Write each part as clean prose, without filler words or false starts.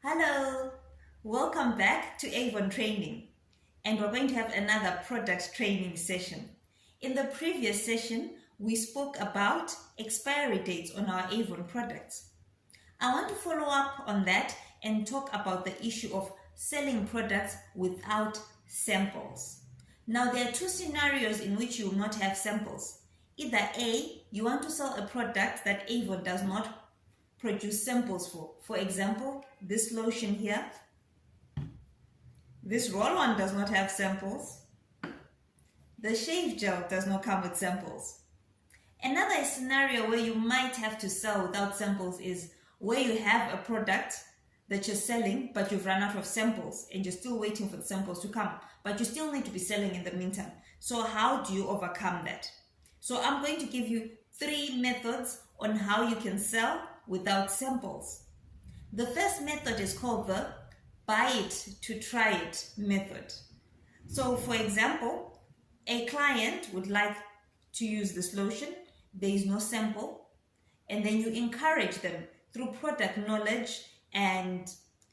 Hello, welcome back to Avon training, and we're going to have another product training session. In the previous session, we spoke about expiry dates on our Avon products. I want to follow up on that and talk about the issue of selling products without samples. Now, there are two scenarios in which you will not have samples. Either A, you want to sell a product that Avon does not produce samples for. For example, this lotion here, this roll-on does not have samples. The shave gel does not come with samples. Another scenario where you might have to sell without samples is where you have a product that you're selling, but you've run out of samples and you're still waiting for the samples to come, but you still need to be selling in the meantime. So how do you overcome that? So I'm going to give you 3 methods on how you can sell without samples. The first method is called the buy it to try it method. So for example, a client would like to use this lotion, there is no sample, and then you encourage them through product knowledge and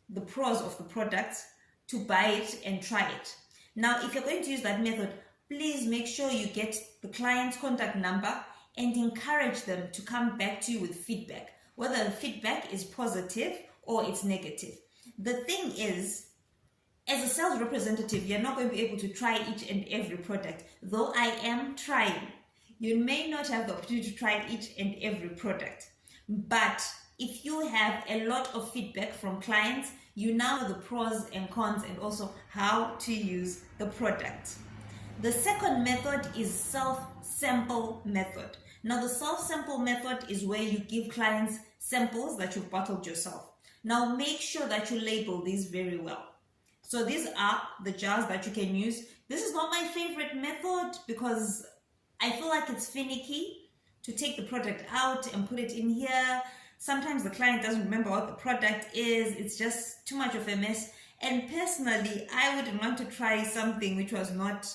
the pros of the products to buy it and try it. Now, if you're going to use that method, please make sure you get the client's contact number and encourage them to come back to you with feedback, whether the feedback is positive or it's negative. The thing is, as a sales representative, you're not going to be able to try each and every product, though I am trying. You may not have the opportunity to try each and every product, but if you have a lot of feedback from clients, you now know the pros and cons and also how to use the product. The second method is self-sample method. Now, the self-sample method is where you give clients samples that you've bottled yourself. Now, make sure that you label these very well. So these are the jars that you can use. This is not my favorite method because I feel like it's finicky to take the product out and put it in here. Sometimes the client doesn't remember what the product is. It's just too much of a mess. And personally, I wouldn't want to try something which was not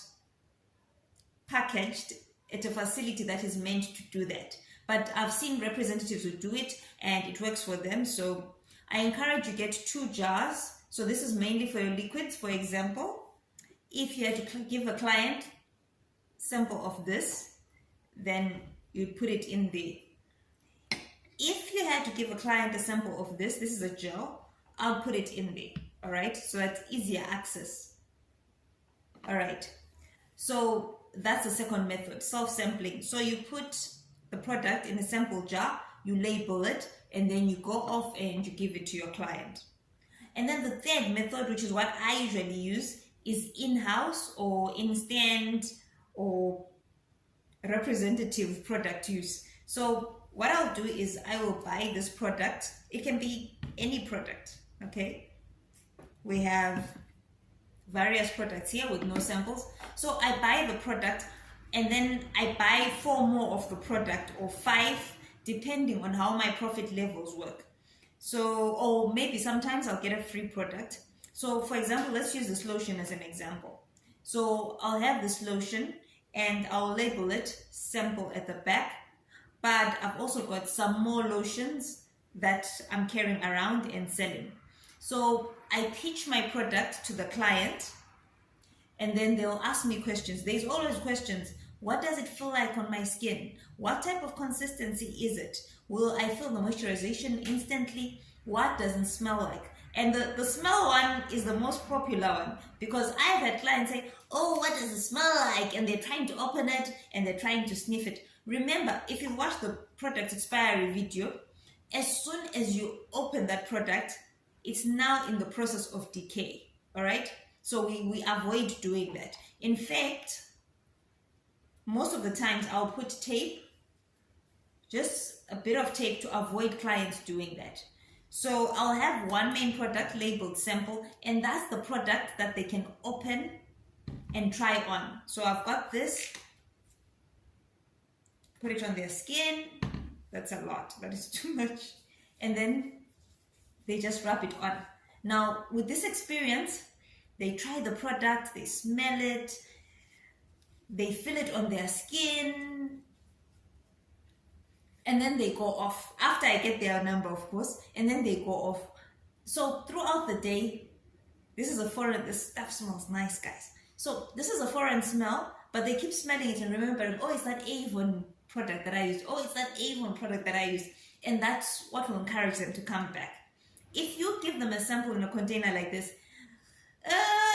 packaged at a facility that is meant to do that. But I've seen representatives who do it and it works for them. So I encourage you get 2 jars. So this is mainly for your liquids. For example, if you had to give a client sample of this, then you'd put it in there. If you had to give a client a sample of this is a gel, I'll put it in there. All right, so that's easier access. All right, so that's the second method, self-sampling. So you put the product in a sample jar, you label it, and then you go off and you give it to your client. And then the third method, which is what I usually use, is in-house or in-stand or representative product use. So what I'll do is I will buy this product. It can be any product, okay? We have various products here with no samples. So I buy the product and then I buy 4 more of the product or 5, depending on how my profit levels work. So, or maybe sometimes I'll get a free product. So for example, let's use this lotion as an example. So I'll have this lotion and I'll label it sample at the back, but I've also got some more lotions that I'm carrying around and selling. So I pitch my product to the client and then they'll ask me questions. There's always questions. What does it feel like on my skin? What type of consistency is it? Will I feel the moisturization instantly? What does it smell like? And the smell one is the most popular one because I've had clients say, oh, what does it smell like? And they're trying to open it and they're trying to sniff it. Remember, if you watch the product expiry video, as soon as you open that product, it's now in the process of decay, all right? So we avoid doing that. In fact, most of the times I'll put tape, just a bit of tape to avoid clients doing that. So I'll have one main product labeled sample, and that's the product that they can open and try on. So I've got this, put it on their skin. That's a lot, that is too much. And then they just rub it on. Now, with this experience, they try the product, they smell it, they feel it on their skin, and then they go off. After I get their number, of course, and then they go off. So throughout the day, this stuff smells nice, guys. So this is a foreign smell, but they keep smelling it and remembering, oh, it's that Avon product that I used. Oh, it's that Avon product that I used. And that's what will encourage them to come back. If you give them a sample in a container like this,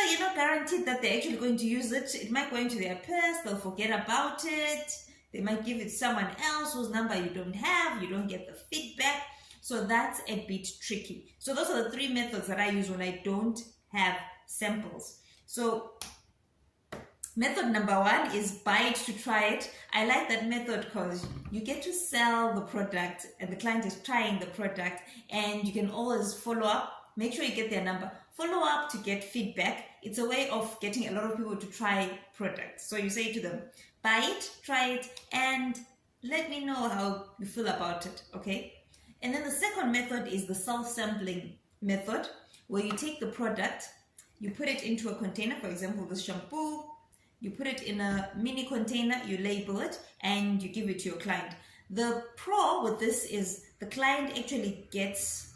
you're not guaranteed that they're actually going to use it. It might go into their purse, they'll forget about it. They might give it to someone else whose number you don't have, you don't get the feedback. So that's a bit tricky. So those are the 3 methods that I use when I don't have samples. So method number 1 is buy it to try it. I like that method because you get to sell the product and the client is trying the product, and you can always follow up. Make sure you get their number. Follow up to get feedback. It's a way of getting a lot of people to try products. So you say to them, buy it, try it, and let me know how you feel about it, okay? And then the second method is the self-sampling method, where you take the product, you put it into a container, for example, the shampoo, you put it in a mini container, you label it, and you give it to your client. The pro with this is the client actually gets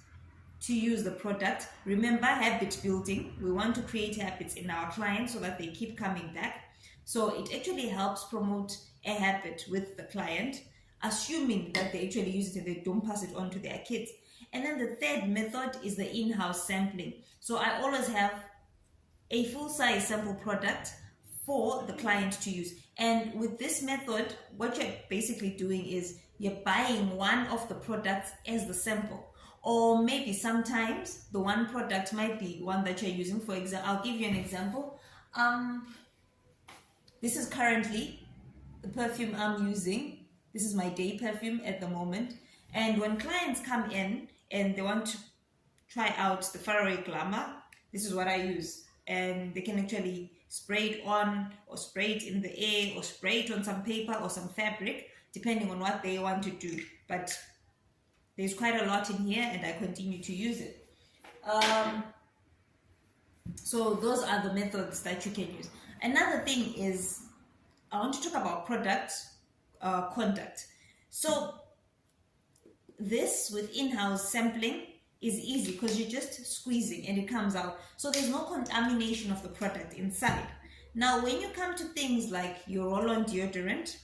to use the product. Remember, habit building. We want to create habits in our clients so that they keep coming back. So it actually helps promote a habit with the client, assuming that they actually use it and they don't pass it on to their kids. And then the third method is the in-house sampling. So I always have a full-size sample product for the client to use. And with this method, what you're basically doing is you're buying one of the products as the sample. Or maybe sometimes the one product might be one that you're using. For example, I'll give you an example. This is currently the perfume I'm using. This is my day perfume at the moment. And when clients come in and they want to try out the Faraway Glamour, this is what I use. And they can actually spray it on, or spray it in the air, or spray it on some paper or some fabric, depending on what they want to do. But there's quite a lot in here, and I continue to use it. So those are the methods that you can use. Another thing is, I want to talk about product contact. So this with in-house sampling is easy because you're just squeezing and it comes out. So there's no contamination of the product inside. Now, when you come to things like your roll-on deodorant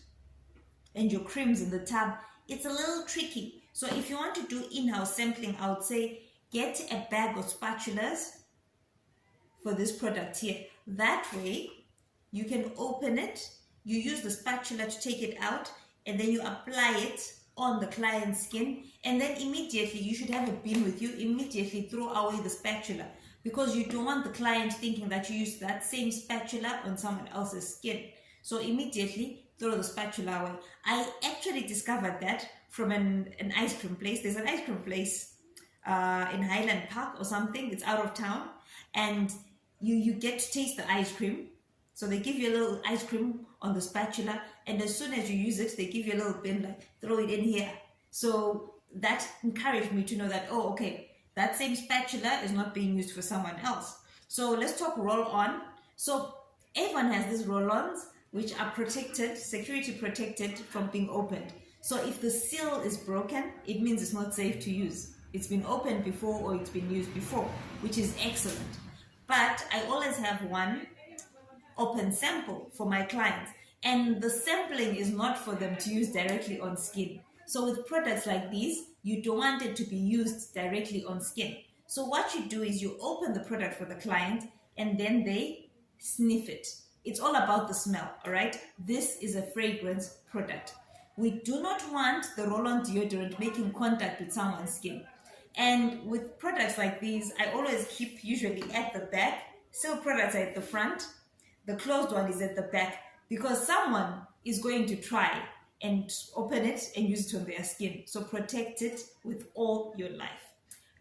and your creams in the tub, it's a little tricky. So if you want to do in-house sampling, I would say get a bag of spatulas for this product here. That way, you can open it, you use the spatula to take it out, and then you apply it on the client's skin, and then immediately, you should have a bin with you, immediately throw away the spatula, because you don't want the client thinking that you used that same spatula on someone else's skin. So immediately throw the spatula away. I actually discovered that from an ice cream place. There's an ice cream place in Highland Park or something. It's out of town, and you get to taste the ice cream. So they give you a little ice cream on the spatula, and as soon as you use it, they give you a little bin, like throw it in here. So that encouraged me to know that, oh, okay, that same spatula is not being used for someone else. So let's talk roll-on. So Avon has these roll-ons which are protected, security protected from being opened. So if the seal is broken, it means it's not safe to use. It's been opened before or it's been used before, which is excellent. But I always have one open sample for my clients, and the sampling is not for them to use directly on skin. So with products like these, you don't want it to be used directly on skin. So what you do is you open the product for the client and then they sniff it. It's all about the smell, all right? This is a fragrance product. We do not want the roll-on deodorant making contact with someone's skin. And with products like these, I always keep usually at the back. Seal products are at the front. The closed one is at the back, because someone is going to try and open it and use it on their skin. So protect it with all your life.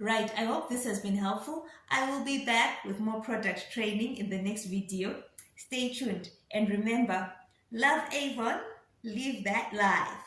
Right, I hope this has been helpful. I will be back with more product training in the next video. Stay tuned, and remember, love Avon, live that life.